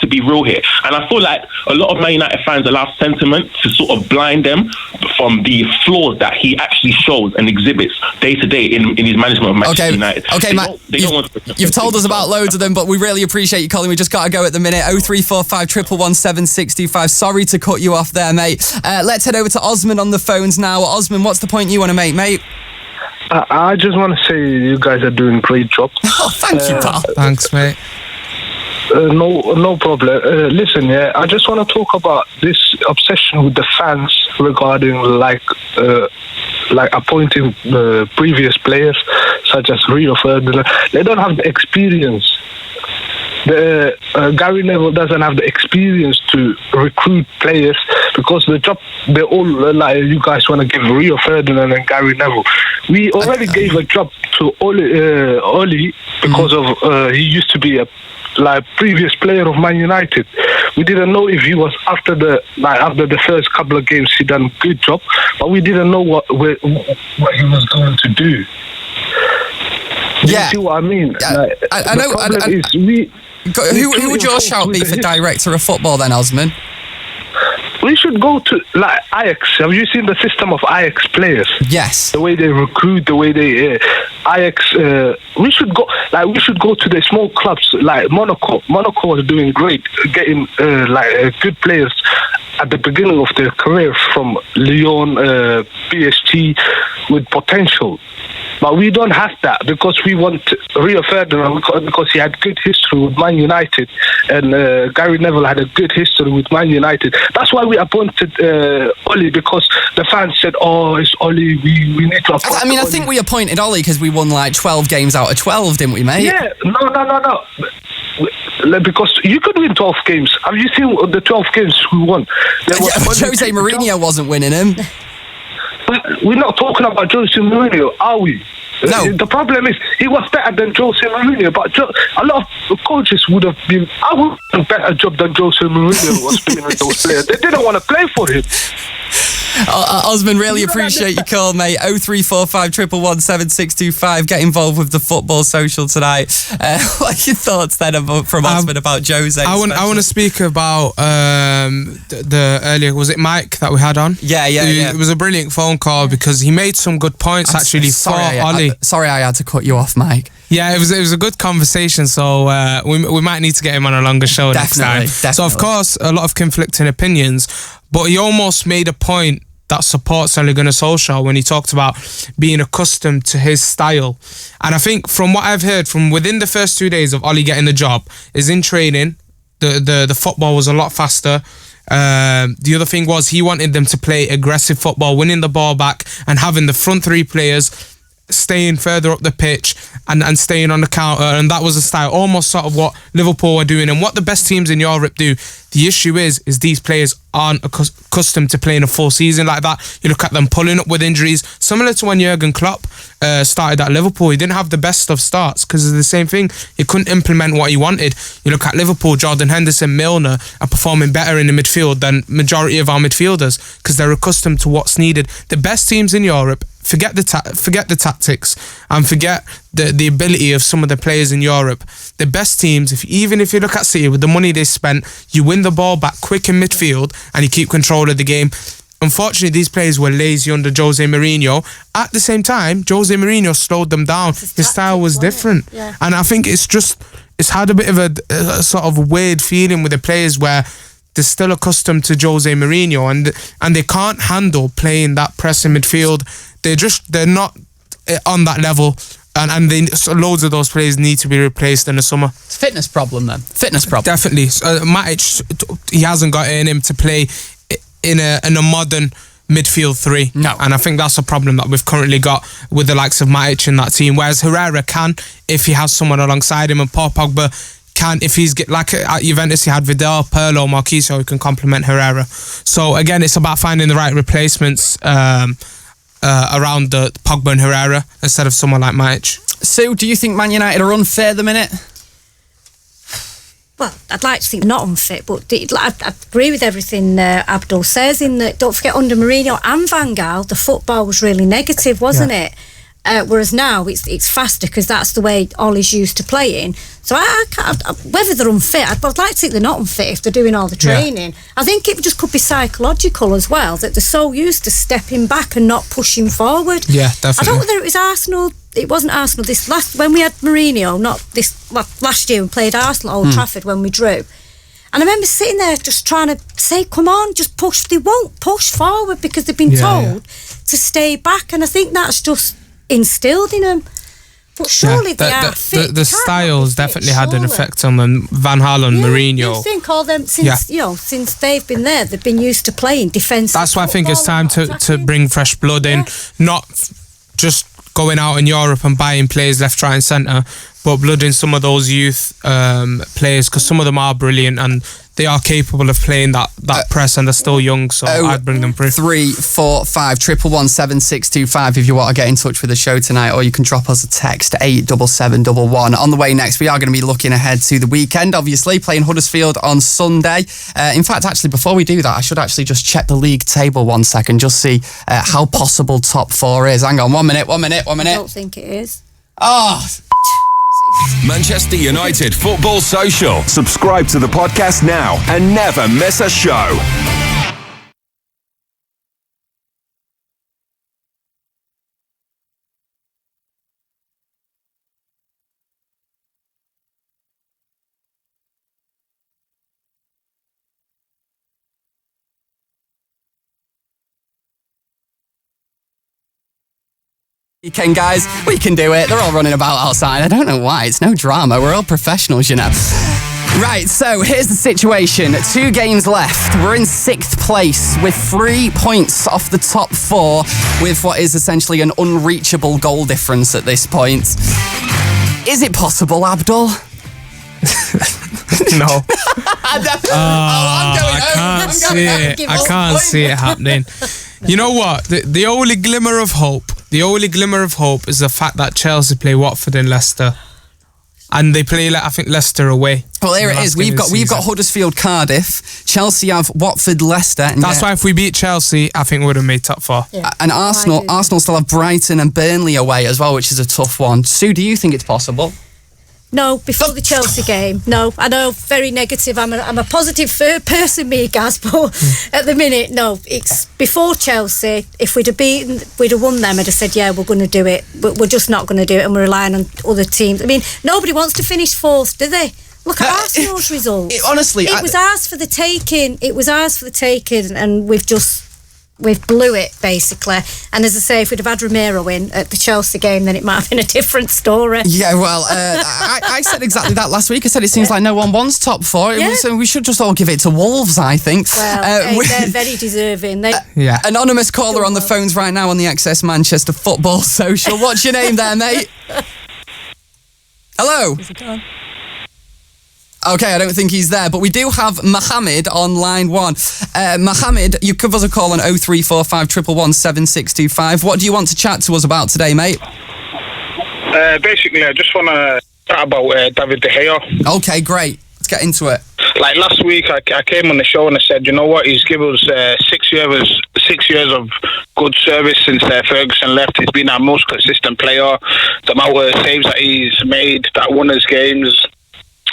be real here, and I feel like like a lot of Man United fans allow sentiment to sort of blind them from the flaws that he actually shows and exhibits day to day in his management of Manchester United. Okay, Matt, you've told us about loads of them, but we really appreciate you calling. We just got to go at the minute. 0345 111 765. Sorry to cut you off there, mate. Let's head over to Osman on the phones now. Osman, what's the point you want to make, mate? I just want to say you guys are doing a great job. Oh, thank you, pal. Thanks, mate. No problem. Listen, I just want to talk about this obsession with the fans regarding like appointing previous players such as Rio Ferdinand. They don't have the experience. Gary Neville doesn't have the experience to recruit players because the job they all like you guys want to give Rio Ferdinand and Gary Neville. We already gave a job to Oli because of he used to be a previous player of Man United. We didn't know if he was after the first couple of games he done a good job, but we didn't know what he was going to do. You see what I mean? I know. Who would your shout be for director of football then, Osman? We should go to like Ajax. Have you seen the system of Ajax players? Yes. The way they recruit, the way they Ajax. We should go to the small clubs like Monaco. Monaco was doing great, getting good players at the beginning of their career from Lyon, PSG, with potential. But we don't have that because we want Rio Ferdinand because he had good history with Man United and Gary Neville had a good history with Man United. That's why we appointed Oli because the fans said, "Oh, it's Oli. We need to appoint." I think we appointed Oli because we won like 12 games out of 12, didn't we, mate? Yeah, no. Because you could win 12 games. Have you seen the 12 games we won? Jose Mourinho wasn't winning them. We're not talking about Jose Mourinho, are we? No. The problem is he was better than Jose Mourinho, but a lot of coaches would have been. I would have done a better job than Jose Mourinho was doing with those players. They didn't want to play for him. Osman, really appreciate your call, mate. 0345 111 7625. Get involved with the football social tonight. What are your thoughts then from Osman about Jose? I want to speak about the earlier, was it Mike that we had on? Yeah. It was a brilliant phone call because he made some good points for Oli. Sorry I had to cut you off, Mike. Yeah, it was a good conversation, so we might need to get him on a longer show next time. Definitely. So, of course, a lot of conflicting opinions, but he almost made a point that supports Ole Gunnar Solskjaer when he talked about being accustomed to his style. And I think from what I've heard from within the first 2 days of Oli getting the job is in training, the football was a lot faster. The other thing was he wanted them to play aggressive football, winning the ball back and having the front three players staying further up the pitch and staying on the counter, and that was a style almost sort of what Liverpool were doing and what the best teams in Europe do. The issue is these players aren't accustomed to playing a full season like that. You look at them pulling up with injuries, similar to when Jurgen Klopp started at Liverpool. He didn't have the best of starts because of the same thing. He couldn't implement what he wanted. You look at Liverpool, Jordan Henderson, Milner are performing better in the midfield than majority of our midfielders because they're accustomed to what's needed. The best teams in Europe, forget the tactics and forget the ability of some of the players in Europe. The best teams, even if you look at City, with the money they spent, you win the ball back quick in midfield and you keep control of the game. Unfortunately, these players were lazy under Jose Mourinho. At the same time, Jose Mourinho slowed them down. His style was different. Yeah. And I think it's had a bit of a sort of weird feeling with the players where they're still accustomed to Jose Mourinho and they can't handle playing that press in midfield. They're not on that level, and loads of those players need to be replaced in the summer. It's a fitness problem then. Definitely. Matic, he hasn't got it in him to play in a modern midfield three. No. And I think that's a problem that we've currently got with the likes of Matic in that team, whereas Herrera can, if he has someone alongside him, and Paul Pogba can, if he's like at Juventus he had Vidal, Pirlo, Marquinhos who can complement Herrera. So again, it's about finding the right replacements around the Pogba and Herrera instead of someone like Matic. Sue, do you think Man United are unfair at the minute? Well, I'd like to think not unfit, but I agree with everything Abdul says. In that, don't forget, under Mourinho and Van Gaal, the football was really negative, wasn't it? Whereas now it's faster because that's the way Ollie's used to playing. So I can't, whether they're unfit, I'd like to think they're not unfit if they're doing all the training. Yeah. I think it just could be psychological as well, that they're so used to stepping back and not pushing forward. Yeah, definitely. I don't know whether it was Arsenal. It wasn't Arsenal when we had Mourinho, last year we played Arsenal at Old Trafford when we drew. And I remember sitting there just trying to say, come on, just push. They won't push forward because they've been told to stay back. And I think that's just instilled in them. But surely they are fit. The styles definitely had an effect on them. Van Gaal and Mourinho. You think all them since they've been there, they've been used to playing defensive. That's why I think it's time to bring fresh blood in, not just going out in Europe and buying players left, right, and centre, but blood in some of those youth players, because some of them are brilliant and they are capable of playing that press, and they're still young, so I'd bring them through. 3 4 5 111 7625 if you want to get in touch with the show tonight, or you can drop us a text 87711. On the way next, we are going to be looking ahead to the weekend, obviously, playing Huddersfield on Sunday. In fact, actually, before we do that, I should actually just check the league table 1 second, just see how possible top 4 is. Hang on, 1 minute. I don't think it is. Oh, Manchester United Football Social. Subscribe to the podcast now and never miss a show. Weekend, guys, we can do it. They're all running about outside. I don't know why. It's no drama. We're all professionals, you know. Right, so here's the situation. 2 games left. We're in 6th place with 3 points off the top 4 with what is essentially an unreachable goal difference at this point. Is it possible, Abdul? No. I can't see it happening. You know what? The only glimmer of hope is the fact that Chelsea play Watford and Leicester, and they play, I think, Leicester away. Well, here it is. We've got Huddersfield, Cardiff. Chelsea have Watford, Leicester. And that's why if we beat Chelsea, I think we would have made top 4. Yeah. And Arsenal still have Brighton and Burnley away as well, which is a tough one. Sue, do you think it's possible? No, before the Chelsea game. No, I know, very negative. I'm a positive person, me, Gaz, but at the minute, no. It's before Chelsea. If we'd have won them, I'd have said, yeah, we're going to do it. But we're just not going to do it, and we're relying on other teams. I mean, nobody wants to finish 4th, do they? Look at Arsenal's results. Honestly, it was ours for the taking. And we've blew it, basically. And as I say, if we'd have had Romero in at the Chelsea game, then it might have been a different story. Yeah, well, I said exactly that last week. I said it seems like no one wants top 4. So we should just all give it to Wolves, I think. Well, they're very deserving. Anonymous caller on the phones right now on the XS Manchester Football Social. What's your name there, mate? Hello? Is he gone? Okay, I don't think he's there, but we do have Mohammed on line 1. Mohammed, you give us a call on 0345 111 7625. What do you want to chat to us about today, mate? Basically, I just want to chat about David De Gea. Okay, great. Let's get into it. Like last week, I came on the show and I said, you know what, he's given us 6 years of good service since Ferguson left. He's been our most consistent player. The amount of saves that he's made, that won us games,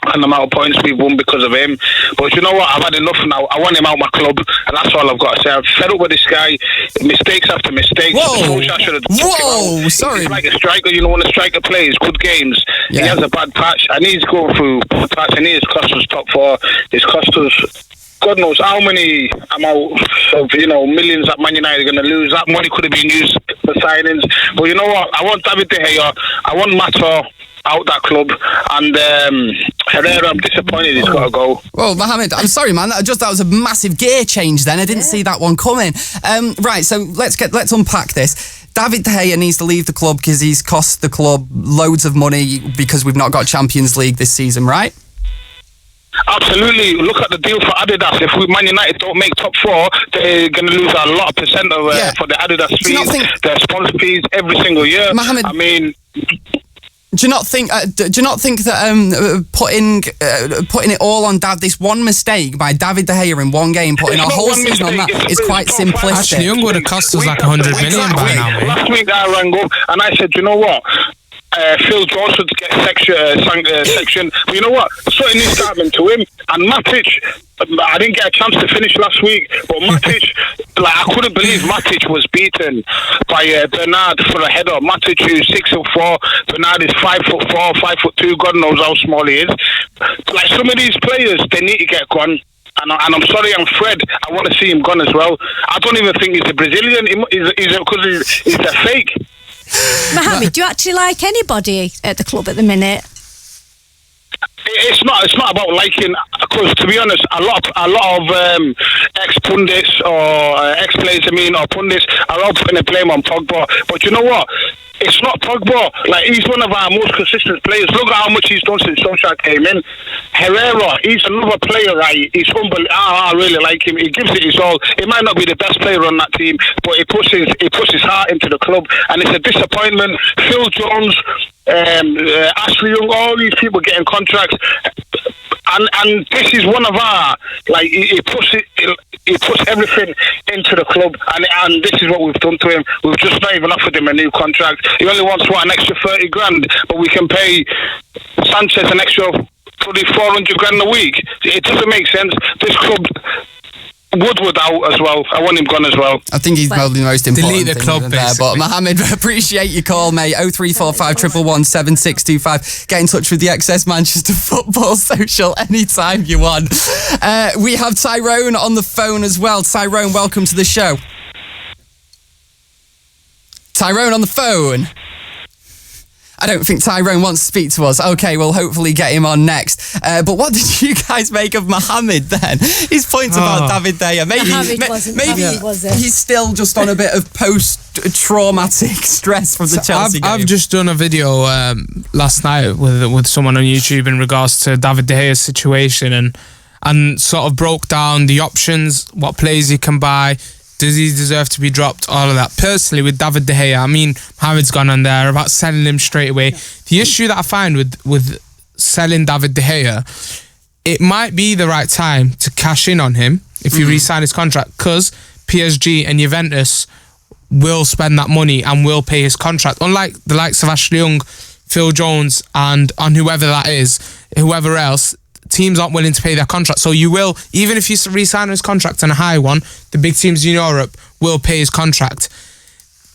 and the amount of points we've won because of him. But you know what? I've had enough now. I want him out of my club, and that's all I've got to say. I'm fed up with this guy. Mistakes after mistakes. Whoa! Sorry. He's like a striker. You know, when a striker plays good games, he has a bad patch, and he's going through patch, and he's cost us top 4. He's cost us God knows how many amount of, millions that Man United are going to lose. That money could have been used for signings. But you know what? I want David De Gea. I want Mata out that club, and Herrera, I'm disappointed he's got to go. Well, Mohammed, I'm sorry, man. That was a massive gear change. Then I didn't see that one coming. Right, so let's unpack this. David De Gea needs to leave the club because he's cost the club loads of money because we've not got Champions League this season, right? Absolutely. Look at the deal for Adidas. If Man United don't make top 4, they're going to lose a lot of percent of for the Adidas fees, their sponsor fees every single year. Mohammed, I mean, do you not think that putting it all on this one mistake by David De Gea in one game, putting a whole season on that is quite simplistic? Ashley Young would have cost us like 100 million by now, mate. Last week I rang up and I said, you know what? Phil Jones would get section. But you know what? Something needs to happen to him. And Matic, I didn't get a chance to finish last week, but Matic, I couldn't believe Matic was beaten by Bernard for a header. Matic is 6'4", Bernard is 5'4", 5'2". God knows how small he is. Like some of these players, they need to get gone. And I'm sorry, I'm Fred. I want to see him gone as well. I don't even think he's a Brazilian. He's because he's a fake. Mohammed, do you actually like anybody at the club at the minute? It's not about liking, because to be honest, a lot of ex-pundits or ex-players, or pundits are all putting the blame on Pogba. But you know what? It's not Pogba. Like, he's one of our most consistent players. Look at how much he's done since Solskjaer came in. Herrera, he's another player, right? He's humble. I really like him. He gives it his all. He might not be the best player on that team, but he puts his heart into the club, and it's a disappointment. Phil Jones, Ashley Young, all these people getting contracts, and this is one of our, like, he puts everything into the club, and this is what we've done to him. We've just not even offered him a new contract. He only wants an extra 30 grand, but we can pay Sanchez an extra probably 400 grand a week. It doesn't make sense. This club, Woodward out as well. I want him gone as well. I think he's probably the most important delete the club thing there. But Mohammed, appreciate your call, mate. 0345 111 7625. Get in touch with the XS Manchester Football Social anytime you want. We have Tyrone on the phone as well. Tyrone, welcome to the show. Tyrone on the phone. I don't think Tyrone wants to speak to us. Okay, we'll hopefully get him on next. But what did you guys make of Mohammed then? His points about David De Gea. Maybe he's still just on a bit of post-traumatic stress from the Chelsea game. I've just done a video last night with someone on YouTube in regards to David De Gea's situation and sort of broke down the options, what players he can buy. Does he deserve to be dropped? All of that. Personally, with David De Gea, I mean, Mohamed's gone on there about selling him straight away. The issue that I find with selling David De Gea, it might be the right time to cash in on him if you re-sign his contract, because PSG and Juventus will spend that money and will pay his contract. Unlike the likes of Ashley Young, Phil Jones, and whoever that is, whoever else, teams aren't willing to pay their contract. So you will, even if you re-sign his contract on a high one, the big teams in Europe will pay his contract.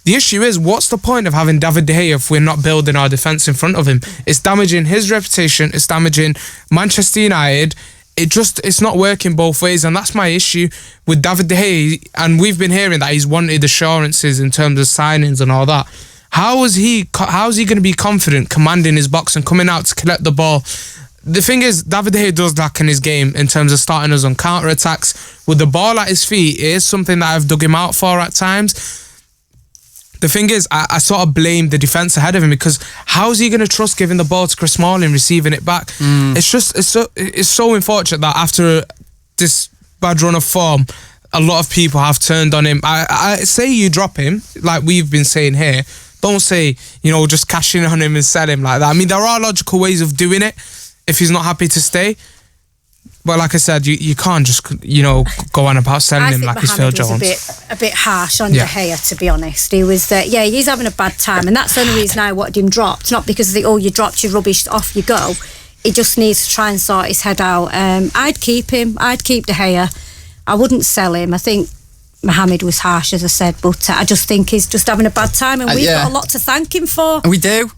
The issue is, what's the point of having David De Gea if we're not building our defence in front of him? It's damaging his reputation, it's damaging Manchester United. It's not working both ways, and that's my issue with David De Gea. And we've been hearing that he's wanted assurances in terms of signings and all that. How is he going to be confident commanding his box and coming out to collect the ball? The thing is, David De Gea does lack in his game in terms of starting us on counter-attacks. With the ball at his feet, it is something that I've dug him out for at times. The thing is, I sort of blame the defence ahead of him, because how is he going to trust giving the ball to Chris Smalling, receiving it back? It's so unfortunate that after this bad run of form, a lot of people have turned on him. I say you drop him, like we've been saying here. Don't say, just cash in on him and sell him like that. I mean, there are logical ways of doing it if he's not happy to stay. But like I said, you can't just, go on about selling him like he's Phil Jones. Was a bit harsh on De Gea, to be honest. He was, he's having a bad time, and that's the only reason I wanted him dropped. Not because of you dropped your rubbish, off you go. He just needs to try and sort his head out. I'd keep him. I'd keep De Gea. I wouldn't sell him. I think Mohammed was harsh, as I said, but I just think he's just having a bad time, and we've got a lot to thank him for. We do.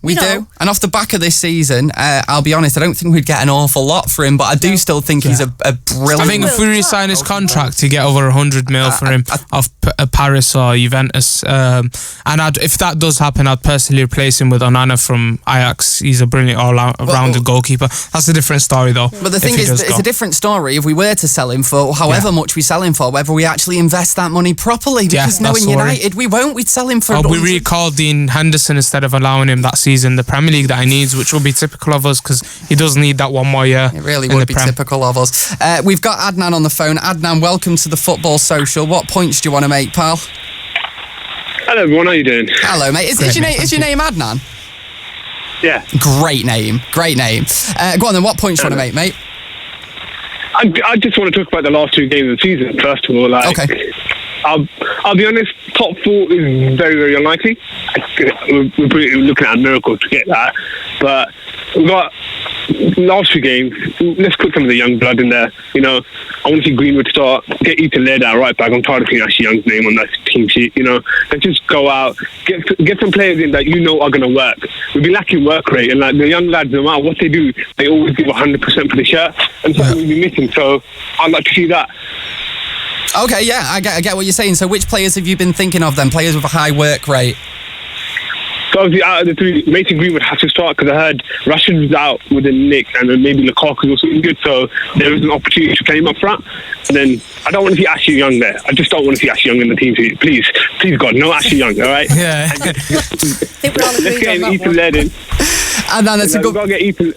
And off the back of this season, I'll be honest, I don't think we'd get an awful lot for him, but I do still think he's a brilliant... I think if we re-sign his contract to get over 100 mil for him off Paris or Juventus, and if that does happen, I'd personally replace him with Onana from Ajax. He's a brilliant all-rounded goalkeeper. That's a different story, though. But the thing is, it's a different story if we were to sell him for however much we sell him for, whether we actually invest that money properly, because knowing United, we'd sell him for... we recalled Dean Henderson instead of allowing him that season the Premier League that he needs, which will be typical of us, because he does need that one more year. It really would be typical of us. We've got Adnan on the phone. Adnan, welcome to the Football Social. What points do you want to make, pal? Hello everyone, how you doing? Hello, mate. Is your name Adnan? Yeah. Great name. Go on then, what points do you want to make, mate? I just want to talk about the last 2 games of the season, first of all. Okay. I'll be honest, top 4 is very, very unlikely. We're looking at a miracle to get that. But we've got last 2 games. Let's put some of the young blood in there. You know, I want to see Greenwood start, get Ethan Laird out right back. I'm tired of seeing Ashley Young's name on that team sheet. You know, let's just go out, get some players in that you know are going to work. We've been lacking work rate, and like the young lads, no matter what they do, they always give 100% for the shirt, and something we've been missing. So I'd like to see that. Okay, yeah, I get what you're saying. So which players have you been thinking of then? Players with a high work rate? So obviously out of the 3, Mason Greenwood has to start because I heard Rashford was out with a nick and then maybe Lukaku was something good, so there was an opportunity to play him up front. And then I don't want to see Ashley Young there. I just don't want to see Ashley Young in the team. Please God, no Ashley Young, all right? Yeah. Let's get Ethan Laird in. And then it's a good... Go get Ethan.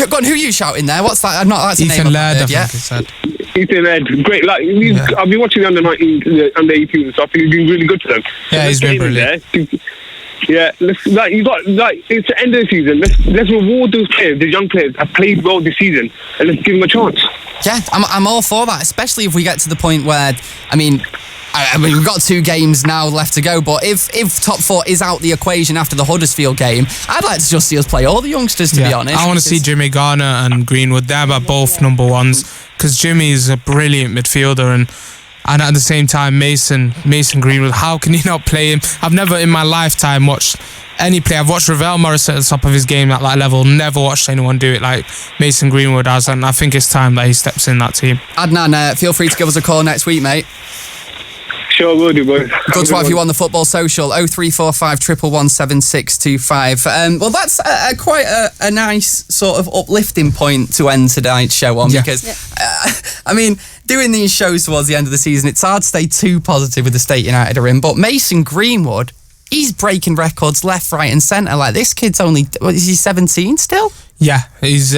Go on, who are you shouting there? What's that? That's the name. Ethan Laird, I think yeah. he said. Ethan Laird, great. Like I've been watching the under 19, under 18 and stuff. He's been really good for them. Yeah, he's been brilliant. Yeah, it's the end of the season. Let's reward those players, the young players that played well this season, and let's give them a chance. Yeah, I'm all for that, especially if we get to the point where, I mean, we've got 2 games now left to go, but if top 4 is out the equation after the Huddersfield game, I'd like to just see us play all the youngsters, to be honest. I want to see Jimmy Garner and Greenwood. They're both number ones, because Jimmy is a brilliant midfielder, and at the same time, Mason Greenwood, how can you not play him? I've never in my lifetime watched any player. I've watched Ravel Morris at the top of his game at that level. Never watched anyone do it like Mason Greenwood has, and I think it's time that he steps in that team. Adnan, feel free to give us a call next week, mate. Sure will do, boys. Good to have you on the Football Social. 0345 111 7625. Well, that's quite a nice sort of uplifting point to end tonight's show on, because I mean, doing these shows towards the end of the season, it's hard to stay too positive with the state United are in, but Mason Greenwood, he's breaking records left, right and centre. Like, this kid's only, is he 17 still? Yeah, he's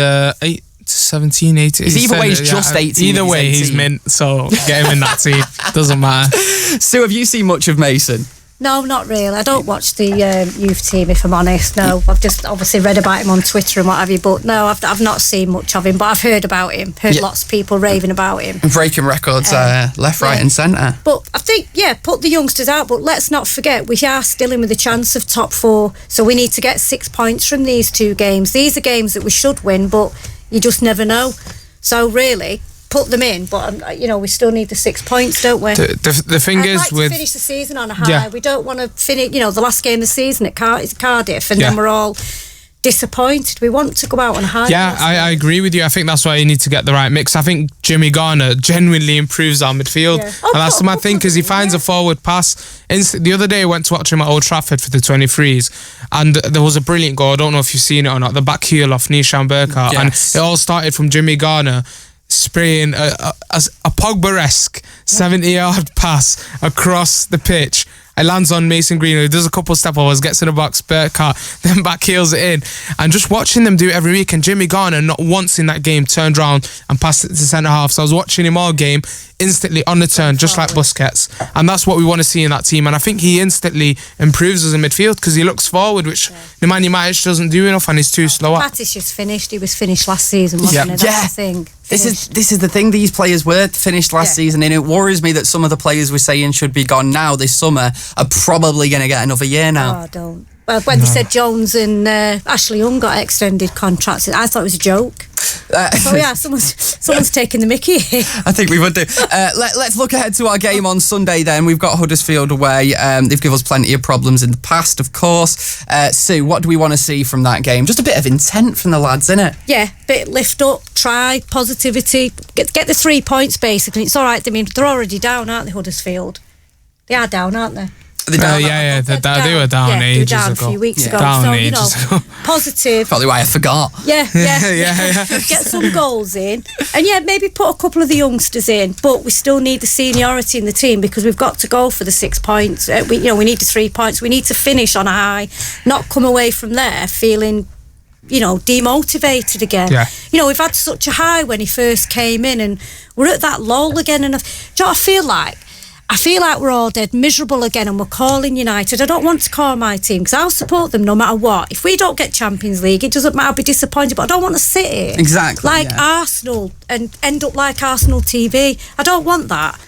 17, 18. Either way, he's just 18. Either way, he's mint, so get him in that team. Doesn't matter. Sue, have you seen much of Mason? No, not really. I don't watch the youth team, if I'm honest. No, I've just obviously read about him on Twitter and what have you. But no, I've not seen much of him. But I've heard about him. Heard lots of people raving about him. Breaking records left, right and centre. But I think, put the youngsters out. But let's not forget, we are still in with a chance of top 4. So we need to get 6 points from these 2 games. These are games that we should win, but you just never know. So really, put them in, but we still need the 6 points, don't we? The thing I'd is, like to finish the season on a high. Yeah. We don't want to finish, the last game of the season at Cardiff, and then we're all disappointed. We want to go out on a high. Yeah, I agree with you. I think that's why you need to get the right mix. I think Jimmy Garner genuinely improves our midfield, and that's my thing, because he finds a forward pass. The other day I went to watch him at Old Trafford for the 23s, and there was a brilliant goal. I don't know if you've seen it or not. The back heel off Nishan Burkhardt, and it all started from Jimmy Garner spraying a Pogba-esque 70-yard pass across the pitch. It lands on Mason Greenwood, does a couple step overs, gets in the box, Burkhardt, then back heels it in. And just watching them do it every week, and Jimmy Garner not once in that game turned around and passed it to centre half. So I was watching him all game, instantly on the turn, just like Busquets. And that's what we want to see in that team. And I think he instantly improves as a midfield, because he looks forward, which Nemanja Matic doesn't do enough, and he's too slow up. Matic just finished. He was finished last season, wasn't he? That's the thing. This is the thing. These players were finished last season, and it worries me that some of the players we're saying should be gone now this summer are probably going to get another year now. Oh, don't. Well, when they said Jones and Ashley Young got extended contracts, I thought it was a joke. Someone's taking the mickey here. I think we would do. Let's look ahead to our game on Sunday then. We've got Huddersfield away. They've given us plenty of problems in the past, of course. Sue, what do we want to see from that game? Just a bit of intent from the lads, innit? Yeah, bit lift up, try, positivity. Get the 3 points, basically. It's all right. I mean, they're already down, aren't they, Huddersfield? They are down, aren't they? They were down ages ago. They were down a few weeks ago. Down so, ages ago. Positive. Probably why I forgot. Yeah. Get some goals in. And maybe put a couple of the youngsters in. But we still need the seniority in the team, because we've got to go for the 6 points. We need the 3 points. We need to finish on a high, not come away from there feeling, demotivated again. Yeah. We've had such a high when he first came in, and we're at that lull again. And I feel like, I feel like we're all dead miserable again and we're calling United. I don't want to call my team because I'll support them no matter what. If we don't get Champions League, it doesn't matter, I'll be disappointed, but I don't want to sit here exactly like Arsenal and end up like Arsenal TV. I don't want that.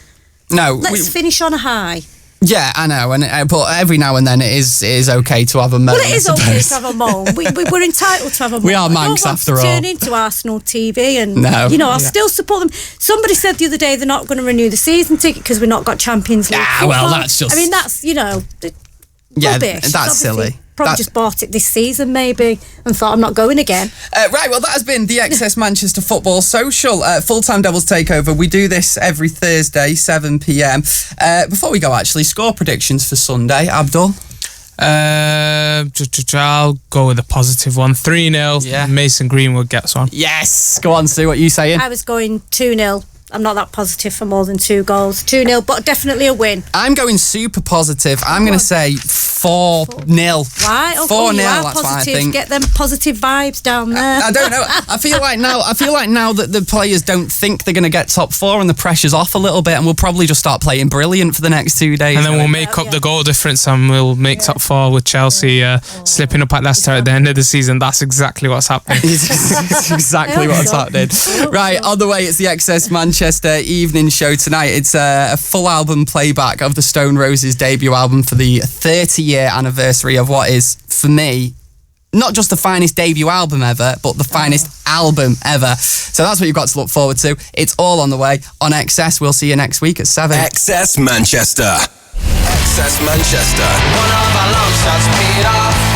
No. Let's finish on a high. Yeah, I know, but every now and then it is okay to have a moan. Well, it is okay to have a moan. We're entitled to have a moan. We are Manx after all. I don't want to turn into Arsenal TV and, I'll still support them. Somebody said the other day they're not going to renew the season ticket because we've not got Champions League football. Well, that's just... I mean, that's, rubbish. That's silly. Probably just bought it this season, maybe, and thought I'm not going again. Right, well, that has been the Excess Manchester Football Social. Full-Time Devils Takeover. We do this every Thursday, 7 p.m. Before we go, actually, score predictions for Sunday. Abdul? I'll go with a positive one. 3-0. Yeah. Mason Greenwood gets one. Yes. Go on, Sue. What are you saying? I was going 2-0. I'm not that positive for more than 2 goals. 2-0, but definitely a win. I'm going super positive. I'm going to say 4-0. Right, 4-0, that's positive. what I think. Get them positive vibes down there. I don't know. I feel like now that the players don't think they're going to get top 4 and the pressure's off a little bit, and we'll probably just start playing brilliant for the next 2 days. And then we'll make up the goal difference and we'll make top 4 with Chelsea slipping up at Leicester at the end of the season. That's exactly what's happening. It's exactly what's happening. Right, on the way, it's the Excess Manchester evening show tonight. It's a full album playback of the Stone Roses debut album for the 30-year anniversary of what is, for me, not just the finest debut album ever, but the finest album ever. So that's what you've got to look forward to. It's all on the way on XS. We'll see you next week at 7. XS Manchester. XS Manchester. One of our long shots paid off.